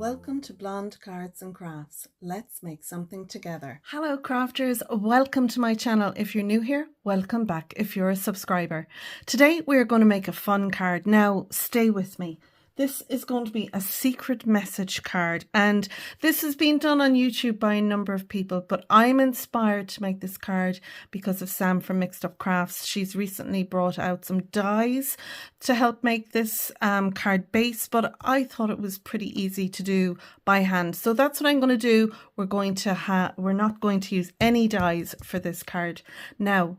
Welcome to Blonde Cards and Crafts. Let's make something together. Hello crafters, welcome to my channel. If you're new here, welcome back if you're a subscriber. Today we're going to make a fun card. Now stay with me. This is going to be a secret message card, and this has been done on YouTube by a number of people, but I'm inspired to make this card because of Sam from Mixed Up Crafts. She's recently brought out some dies to help make this card base, but I thought it was pretty easy to do by hand. So that's what I'm going to do. We're not going to use any dies for this card. Now,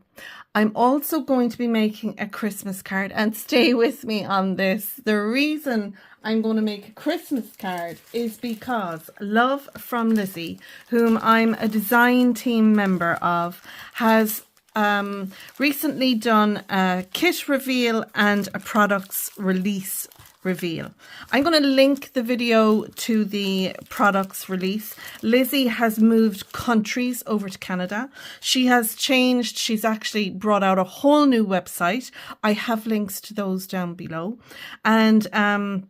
I'm also going to be making a Christmas card, and stay with me on this. The reason I'm going to make a Christmas card is because Love from Lizi, whom I'm a design team member of, has recently done a kit reveal and a products release reveal. I'm going to link the video to the products release. Lizi has moved countries over to Canada. She has changed. She's actually brought out a whole new website. I have links to those down below. And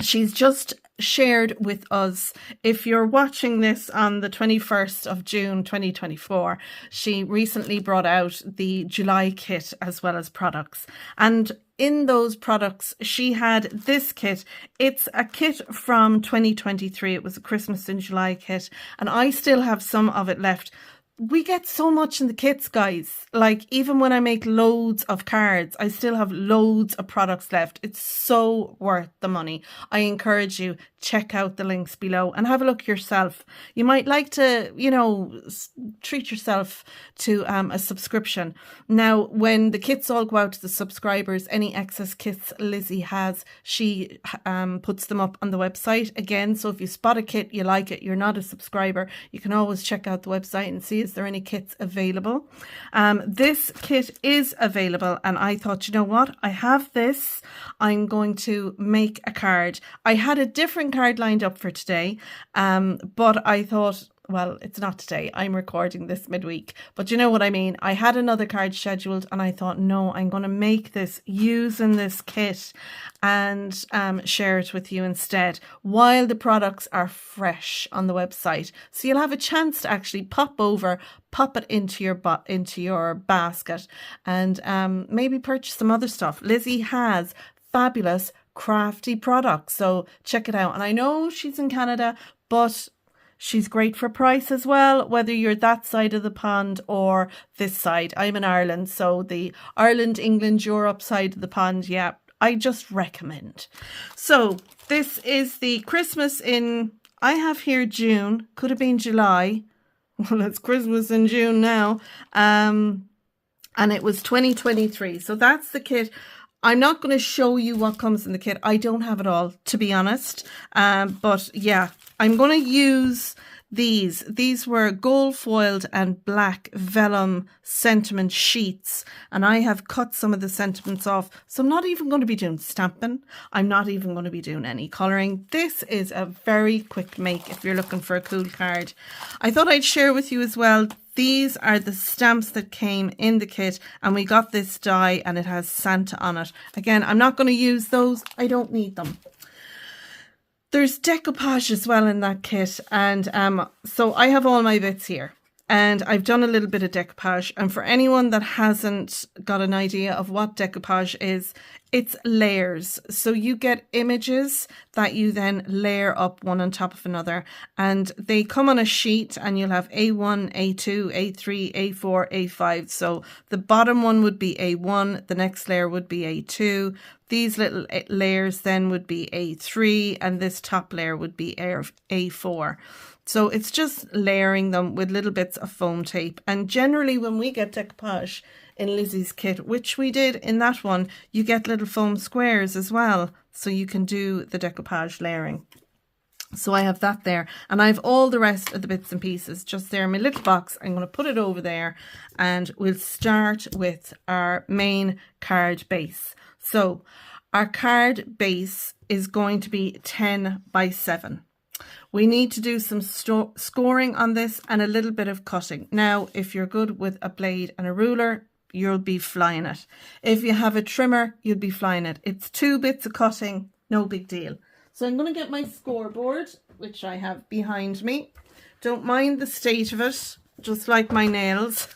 she's just shared with us, if you're watching this on the 21st of June 2024, she recently brought out the July kit as well as products. And in those products, she had this kit. It's a kit from 2023. It was a Christmas in July kit, and I still have some of it left. We get so much in the kits, guys. Like, even when I make loads of cards, I still have loads of products left. It's so worth the money. I encourage you, check out the links below and have a look yourself. You might like to, treat yourself to a subscription. Now, when the kits all go out to the subscribers, any excess kits Lizi has, she puts them up on the website again. So if you spot a kit, you like it, you're not a subscriber, you can always check out the website and see, is there any kits available? This kit is available, and I thought, you know what? I have this. I'm going to make a card. I had a different card lined up for today, but I thought, well, it's not today. I'm recording this midweek, but you know what I mean. I had another card scheduled, and I thought, no, I'm going to make this using this kit and share it with you instead while the products are fresh on the website. So you'll have a chance to actually pop it into your basket and maybe purchase some other stuff. Lizi has fabulous crafty products, so check it out. And I know she's in Canada, but she's great for price as well, whether you're that side of the pond or this side. I'm in Ireland, so the Ireland, England, Europe side of the pond, yeah, I just recommend. So this is the Christmas in, I have here June, could have been July. Well, it's Christmas in June now. And it was 2023. So that's the kit. I'm not going to show you what comes in the kit. I don't have it all, to be honest. But yeah, I'm going to use these. These were gold foiled and black vellum sentiment sheets. And I have cut some of the sentiments off. So I'm not even going to be doing stamping. I'm not even going to be doing any colouring. This is a very quick make if you're looking for a cool card. I thought I'd share with you as well. These are the stamps that came in the kit, and we got this die and it has Santa on it. Again, I'm not going to use those. I don't need them. There's decoupage as well in that kit, and so I have all my bits here. And I've done a little bit of decoupage. And for anyone that hasn't got an idea of what decoupage is, it's layers. So you get images that you then layer up one on top of another. And they come on a sheet, and you'll have A1, A2, A3, A4, A5. So the bottom one would be A1. The next layer would be A2. These little layers then would be A3. And this top layer would be A4. So it's just layering them with little bits of foam tape. And generally when we get decoupage in Lizi's kit, which we did in that one, you get little foam squares as well. So you can do the decoupage layering. So I have that there, and I have all the rest of the bits and pieces just there in my little box. I'm going to put it over there, and we'll start with our main card base. So our card base is going to be 10 by 7. We need to do some scoring on this and a little bit of cutting. Now, if you're good with a blade and a ruler, you'll be flying it. If you have a trimmer, you'll be flying it. It's 2 bits of cutting, no big deal. So I'm going to get my scoreboard, which I have behind me. Don't mind the state of it, just like my nails.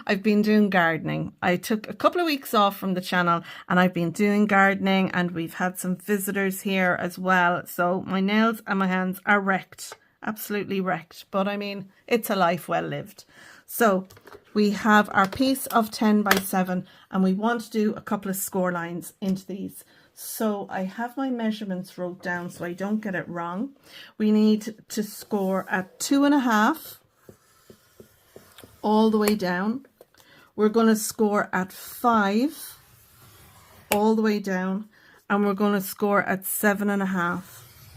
I've been doing gardening. I took a couple of weeks off from the channel and I've been doing gardening, and we've had some visitors here as well. So my nails and my hands are wrecked, absolutely wrecked. But I mean, it's a life well lived. So we have our piece of 10 by 7 and we want to do a couple of score lines into these. So I have my measurements wrote down so I don't get it wrong. We need to score at 2.5 all the way down. We're going to score at 5 all the way down, and we're going to score at 7.5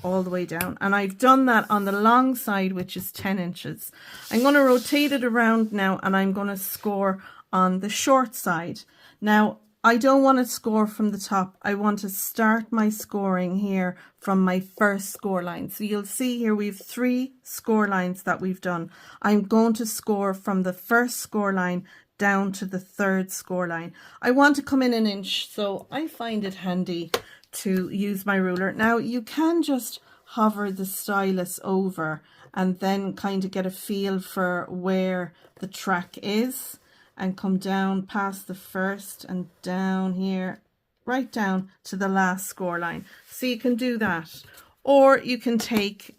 all the way down. And I've done that on the long side, which is 10 inches. I'm going to rotate it around now, and I'm going to score on the short side. Now, I don't want to score from the top. I want to start my scoring here from my first score line. So you'll see here we've 3 score lines that we've done. I'm going to score from the first score line down to the 3rd score line. I want to come in an inch, so I find it handy to use my ruler. Now you can just hover the stylus over and then kind of get a feel for where the track is, and come down past the first and down here, right down to the last score line. So you can do that. Or you can take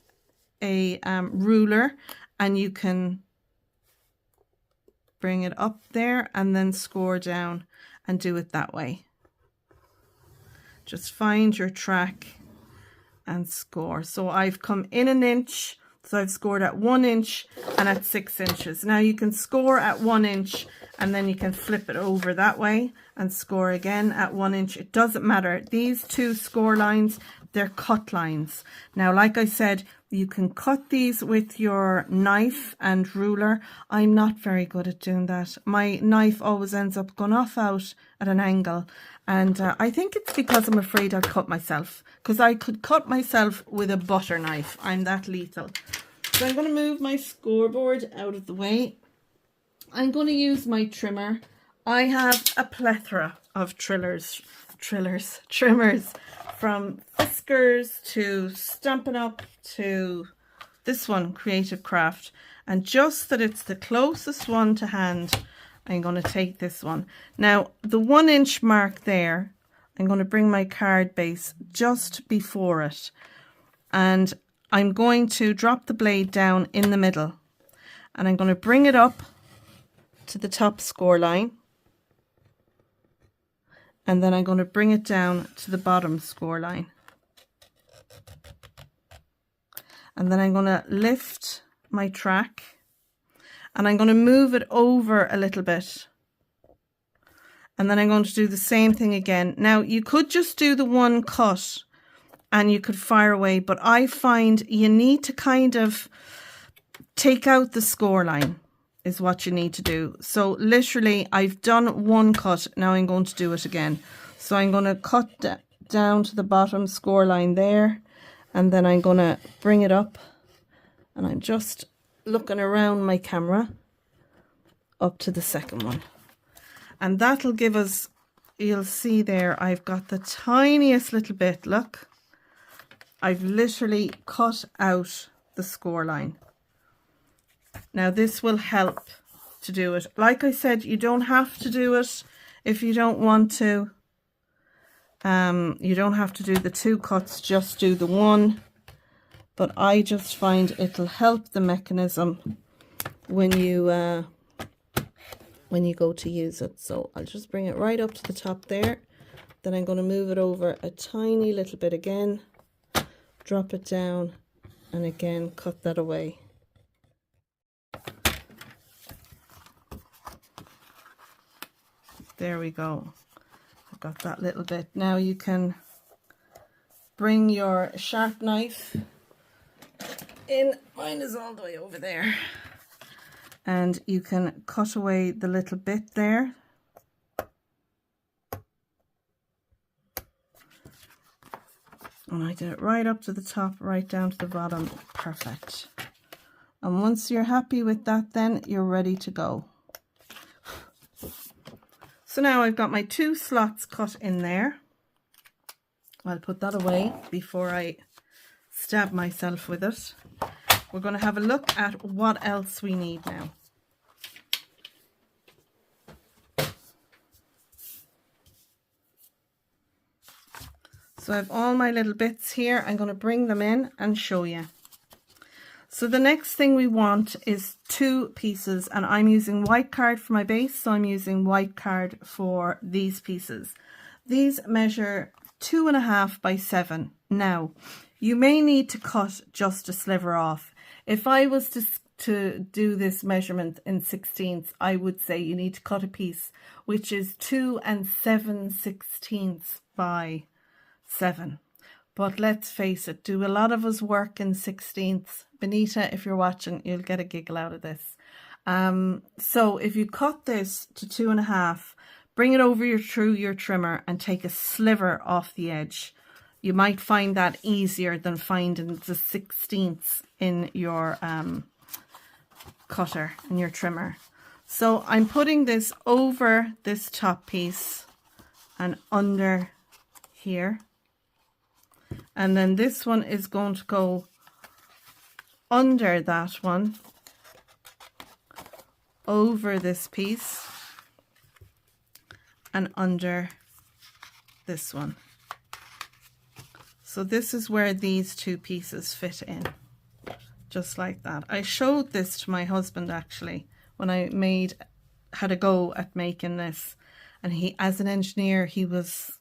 a ruler and you can bring it up there and then score down and do it that way. Just find your track and score. So I've come in an inch. So I've scored at 1 inch and at 6 inches. Now you can score at 1 inch and then you can flip it over that way and score again at 1 inch. It doesn't matter. These 2 score lines, they're cut lines. Now, like I said, you can cut these with your knife and ruler. I'm not very good at doing that. My knife always ends up going off out at an angle. And I think it's because I'm afraid I'll cut myself, because I could cut myself with a butter knife. I'm that lethal. So I'm going to move my scoreboard out of the way. I'm going to use my trimmer. I have a plethora of trimmers, from whiskers to Stampin' Up to this one, Creative Craft. And just that it's the closest one to hand, I'm going to take this one. Now, the 1 inch mark there, I'm going to bring my card base just before it. And I'm going to drop the blade down in the middle. And I'm going to bring it up to the top score line. And then I'm going to bring it down to the bottom score line. And then I'm going to lift my track. And I'm going to move it over a little bit. And then I'm going to do the same thing again. Now, you could just do the one cut and you could fire away, but I find you need to kind of take out the score line is what you need to do. So literally, I've done one cut. Now I'm going to do it again. So I'm going to cut down to the bottom score line there. And then I'm going to bring it up. And I'm just looking around my camera up to the second one, and that'll give us, you'll see there I've got the tiniest little bit. Look, I've literally cut out the score line. Now this will help to do it. Like I said, you don't have to do it if you don't want to. You don't have to do the 2 cuts, just do the one. But I just find it'll help the mechanism when you go to use it. So I'll just bring it right up to the top there. Then I'm going to move it over a tiny little bit again, drop it down, and again cut that away. There we go. I've got that little bit. Now you can bring your sharp knife in. Mine is all the way over there. And you can cut away the little bit there. And I did it right up to the top, right down to the bottom. Perfect. And once you're happy with that, then you're ready to go. So now I've got my 2 slots cut in there. I'll put that away before I stab myself with it. We're going to have a look at what else we need now. So I have all my little bits here. I'm going to bring them in and show you. So the next thing we want is 2 pieces, and I'm using white card for my base, so I'm using white card for these pieces. These measure 2.5 by 7. Now, you may need to cut just a sliver off. If I was to do this measurement in 16ths, I would say you need to cut a piece which is 2 7/16 by 7. But let's face it, do a lot of us work in 16ths? Benita, if you're watching, you'll get a giggle out of this. So if you cut this to 2.5, bring it over through your trimmer and take a sliver off the edge. You might find that easier than finding the 16ths in your cutter, in your trimmer. So I'm putting this over this top piece and under here. And then this one is going to go under that one, over this piece, and under this one. So this is where these 2 pieces fit in, just like that. I showed this to my husband actually when I had a go at making this, and he, as an engineer, he was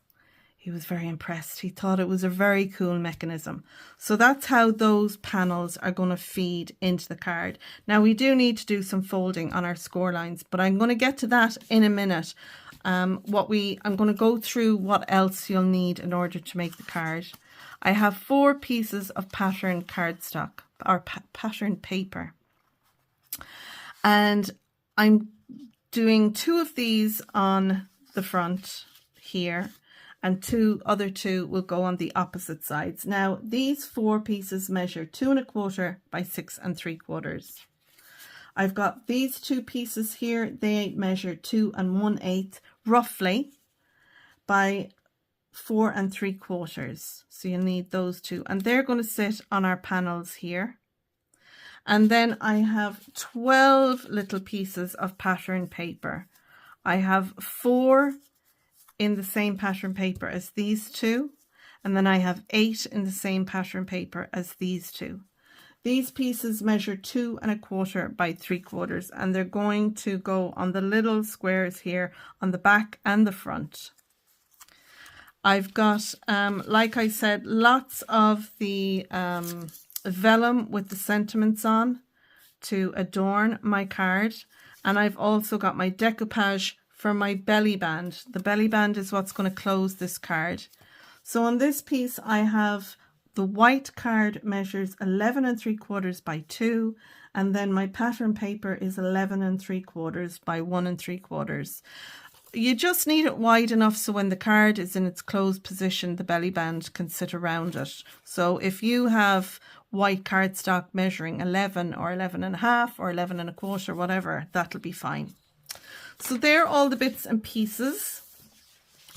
very impressed. He thought it was a very cool mechanism. So that's how those panels are going to feed into the card. Now we do need to do some folding on our score lines, but I'm going to get to that in a minute. I'm going to go through what else you'll need in order to make the card. I have 4 pieces of pattern cardstock, or pattern paper. And I'm doing 2 of these on the front here, and other two will go on the opposite sides. Now these 4 pieces measure 2.25 by 6 3/4. I've got these 2 pieces here. They measure 2 1/8 roughly by 4 3/4. So you need those 2, and they're going to sit on our panels here. And then I have 12 little pieces of pattern paper. I have 4 in the same pattern paper as these 2, and then I have 8 in the same pattern paper as these 2. These pieces measure 2 1/4 by 3/4, and they're going to go on the little squares here on the back and the front. I've got, like I said, lots of the vellum with the sentiments on to adorn my card, and I've also got my decoupage for my belly band. The belly band is what's going to close this card. So on this piece I have the white card measures 11 3/4 by 2, and then my pattern paper is 11 3/4 by 1 3/4. You just need it wide enough so when the card is in its closed position, the belly band can sit around it. So if you have white cardstock measuring 11 or 11.5 or 11 1/4, whatever, that'll be fine. So they're all the bits and pieces.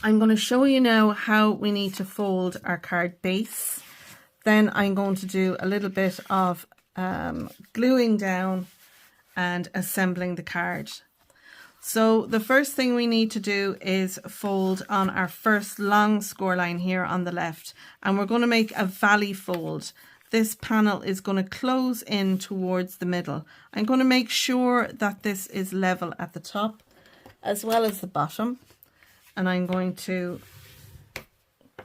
I'm going to show you now how we need to fold our card base. Then I'm going to do a little bit of gluing down and assembling the card. So the first thing we need to do is fold on our first long score line here on the left, and we're going to make a valley fold. This panel is going to close in towards the middle. I'm going to make sure that this is level at the top as well as the bottom, and I'm going to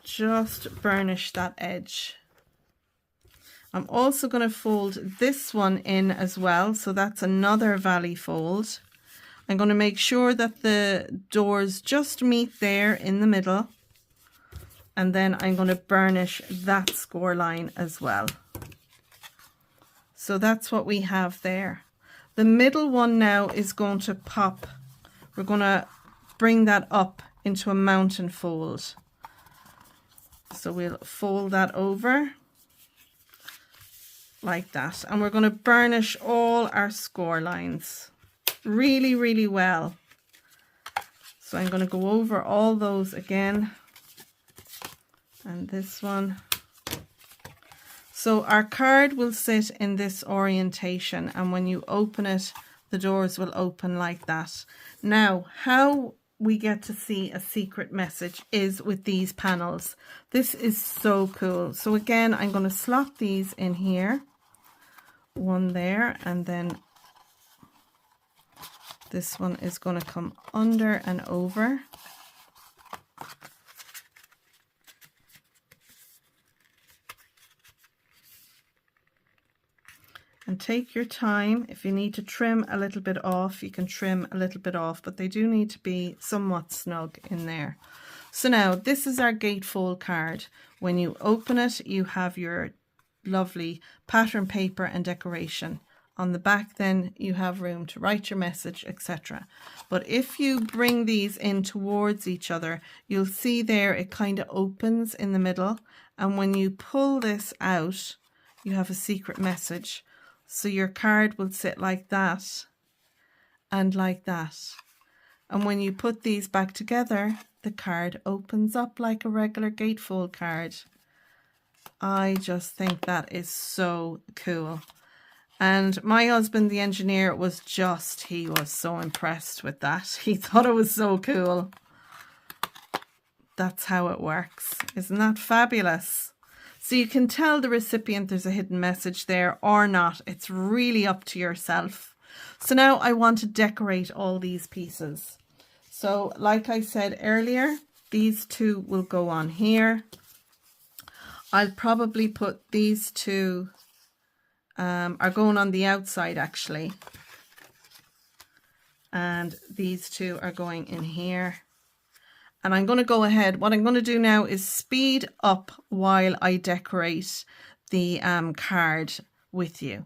just burnish that edge. I'm also going to fold this one in as well, so that's another valley fold. I'm going to make sure that the doors just meet there in the middle, and then I'm going to burnish that score line as well. So that's what we have there. The middle one now is going to pop. We're going to bring that up into a mountain fold. So we'll fold that over like that, and we're going to burnish all our score lines really, really well. So I'm going to go over all those again and this one. So our card will sit in this orientation, and when you open it, the doors will open like that. Now, how we get to see a secret message is with these panels. This is so cool. So again, I'm going to slot these in here. One there, and then this one is going to come under and over. And take your time. If you need to trim a little bit off, you can trim a little bit off, but they do need to be somewhat snug in there. So now this is our gatefold card. When you open it, you have your lovely pattern paper and decoration. On the back then you have room to write your message, etc. But if you bring these in towards each other, you'll see there it kind of opens in the middle, and when you pull this out, you have a secret message. So your card will sit like that and like that. And when you put these back together, the card opens up like a regular gatefold card. I just think that is so cool. And my husband, the engineer, he was so impressed with that. He thought it was so cool. That's how it works. Isn't that fabulous? So you can tell the recipient there's a hidden message there or not. It's really up to yourself. So now I want to decorate all these pieces. So like I said earlier, these two will go on here. I'll probably put these two, are going on the outside actually. And these two are going in here. And I'm going to go ahead. What I'm going to do now is speed up while I decorate the card with you.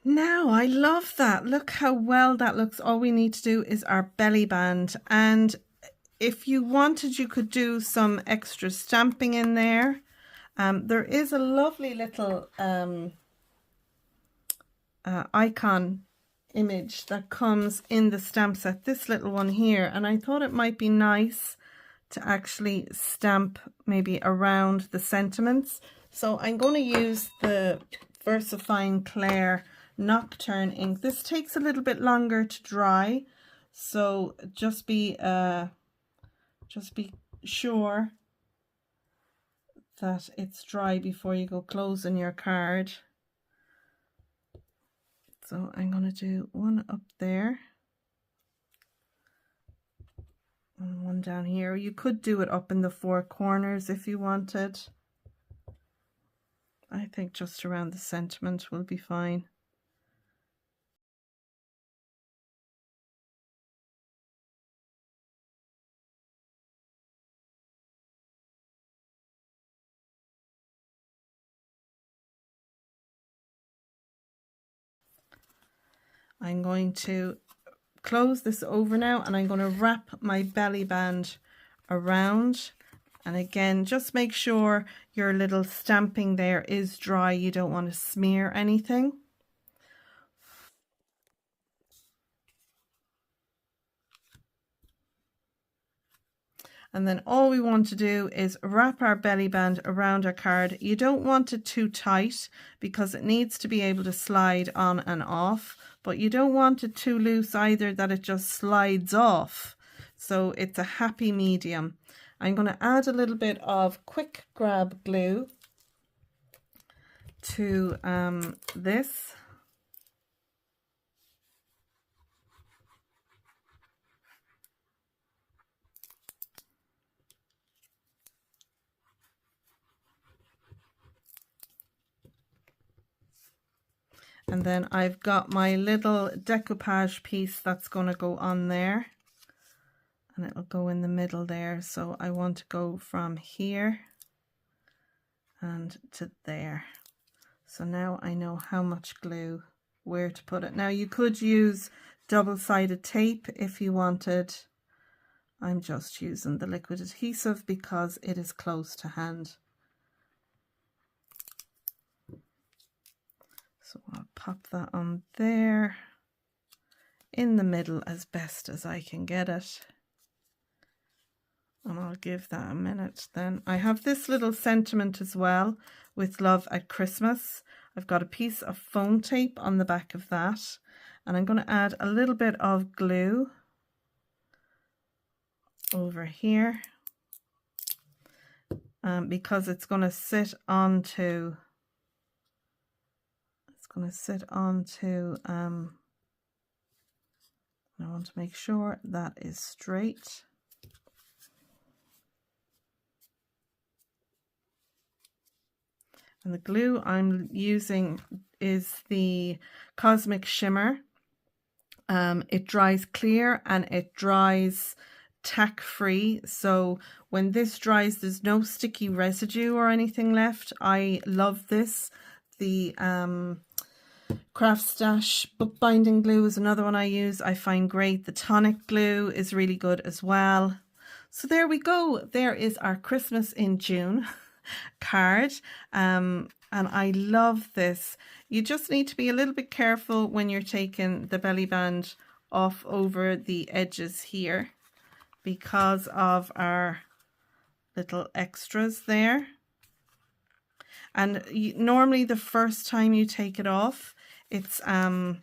Now, I love that. Look how well that looks. All we need to do is our belly band. And if you wanted, you could do some extra stamping in there. There is a lovely little icon image that comes in the stamp set, this little one here. And I thought it might be nice to actually stamp maybe around the sentiments. So I'm going to use the VersaFine Claire Nocturne ink. This takes a little bit longer to dry, so just be sure that it's dry before you go closing your card. So I'm going to do one up there and one down here. You could do it up in the four corners if you wanted. I think just around the sentiment will be fine. I'm going to close this over now, and I'm going to wrap my belly band around. And again, just make sure your little stamping there is dry. You don't want to smear anything. And then all we want to do is wrap our belly band around our card. You don't want it too tight because it needs to be able to slide on and off, but you don't want it too loose either that it just slides off. So it's a happy medium. I'm going to add a little bit of quick grab glue to this. And then I've got my little decoupage piece that's going to go on there. And it'll go in the middle there. So I want to go from here and to there. So now I know how much glue, where to put it. Now you could use double-sided tape if you wanted. I'm just using the liquid adhesive because it is close to hand. So I'll pop that on there in the middle as best as I can get it. And I'll give that a minute then. I have this little sentiment as well, with love at Christmas. I've got a piece of foam tape on the back of that. And I'm going to add a little bit of glue over here. Because it's going to sit onto... I want to make sure that is straight. And the glue I'm using is the Cosmic Shimmer. It dries clear and it dries tack free. So when this dries, there's no sticky residue or anything left. I love this. The Craft Stash bookbinding glue is another one I use. I find great. The tonic glue is really good as well. So there we go. There is our Christmas in June card. And I love this. You just need to be a little bit careful when you're taking the belly band off over the edges here because of our little extras there. And normally the first time you take it off, it's a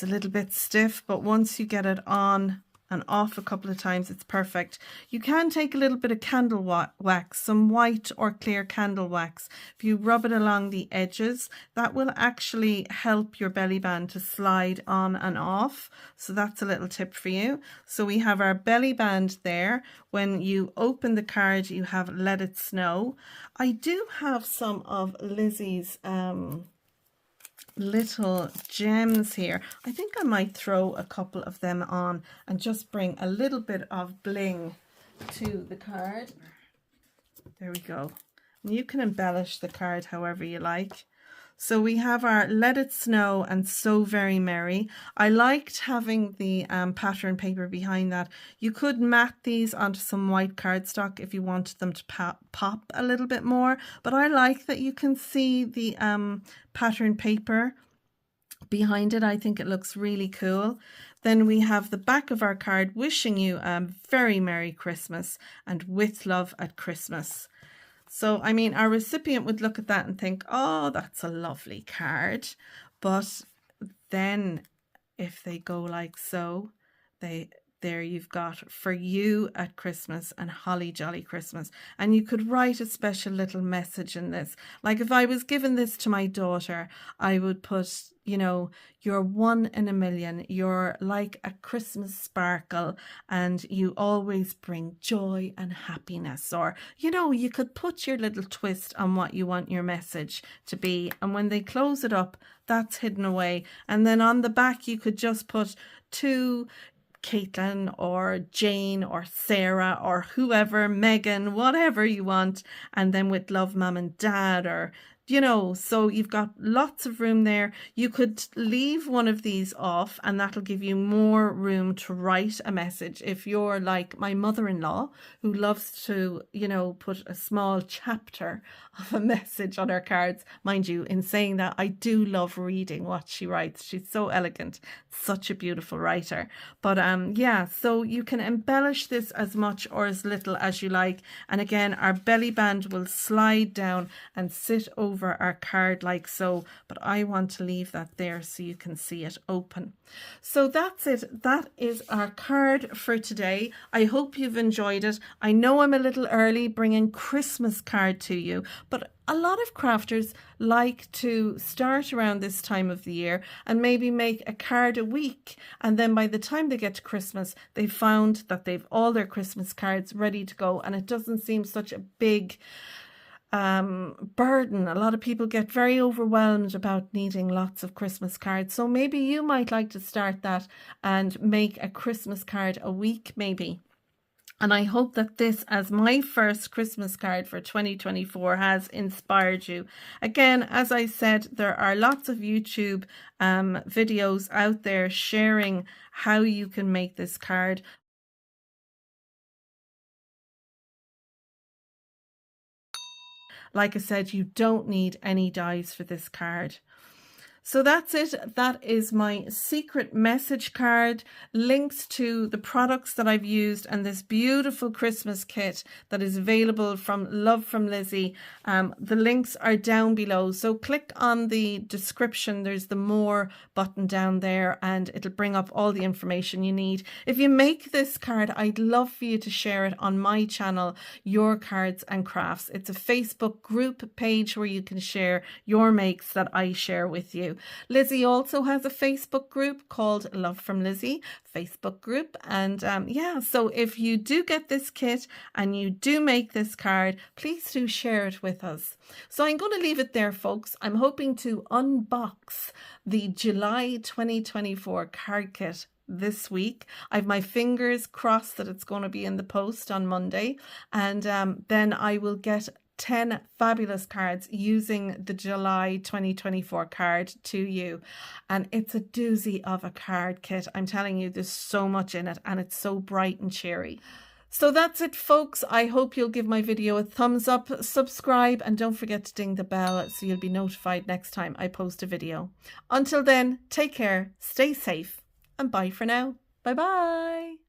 little bit stiff, but once you get it on and off a couple of times, it's perfect. You can take a little bit of candle wax, some white or clear candle wax. If you rub it along the edges, that will actually help your belly band to slide on and off. So that's a little tip for you. So we have our belly band there. When you open the card, you have Let It Snow. I do have some of Lizi's little gems here. I think I might throw a couple of them on and just bring a little bit of bling to the card. There we go. And you can embellish the card however you like. So we have our Let It Snow and So Very Merry. I liked having the pattern paper behind that. You could mat these onto some white cardstock if you wanted them to pop a little bit more. But I like that you can see the pattern paper behind it. I think it looks really cool. Then we have the back of our card wishing you a very Merry Christmas and with love at Christmas. So, I mean, our recipient would look at that and think, oh, that's a lovely card. But then if they go like so, there you've got for you at Christmas and holly jolly Christmas. And you could write a special little message in this. Like if I was given this to my daughter, I would put, you know, you're one in a million. You're like a Christmas sparkle and you always bring joy and happiness. Or, you know, you could put your little twist on what you want your message to be. And when they close it up, that's hidden away. And then on the back, you could just put to Caitlin or Jane or Sarah or whoever, Megan, whatever you want. And then with love, Mum and Dad, or you know, so you've got lots of room there. You could leave one of these off and that'll give you more room to write a message. If you're like my mother-in-law, who loves to, you know, put a small chapter of a message on her cards. Mind you, in saying that, I do love reading what she writes. She's so elegant, such a beautiful writer. But yeah, so you can embellish this as much or as little as you like. And again, our belly band will slide down and sit over our card like so, but I want to leave that there so you can see it open. So that's it. That is our card for today. I hope you've enjoyed it. I know I'm a little early bringing Christmas card to you, but a lot of crafters like to start around this time of the year and maybe make a card a week, and then by the time they get to Christmas they've found that they've all their Christmas cards ready to go, and it doesn't seem such a big burden. A lot of people get very overwhelmed about needing lots of Christmas cards, so maybe you might like to start that and make a Christmas card a week maybe. And I hope that this, as my first Christmas card for 2024, has inspired you. Again, as I said, there are lots of YouTube videos out there sharing how you can make this card. Like I said, you don't need any dies for this card. So that's it. That is my secret message card, links to the products that I've used and this beautiful Christmas kit that is available from Love from Lizi. The links are down below. So click on the description. There's the more button down there and it'll bring up all the information you need. If you make this card, I'd love for you to share it on my channel, Your Cards and Crafts. It's a Facebook group page where you can share your makes that I share with you. Lizi also has a Facebook group called Love from Lizi Facebook group, and yeah, so if you do get this kit and you do make this card, please do share it with us. So I'm going to leave it there, folks. I'm hoping to unbox the July 2024 card kit this week. I've my fingers crossed that it's going to be in the post on Monday, and then I will get 10 fabulous cards using the July 2024 card to you. And it's a doozy of a card kit. I'm telling you, there's so much in it and it's so bright and cheery. So that's it, folks. I hope you'll give my video a thumbs up, subscribe, and don't forget to ding the bell so you'll be notified next time I post a video. Until then, take care, stay safe, and bye for now. Bye bye.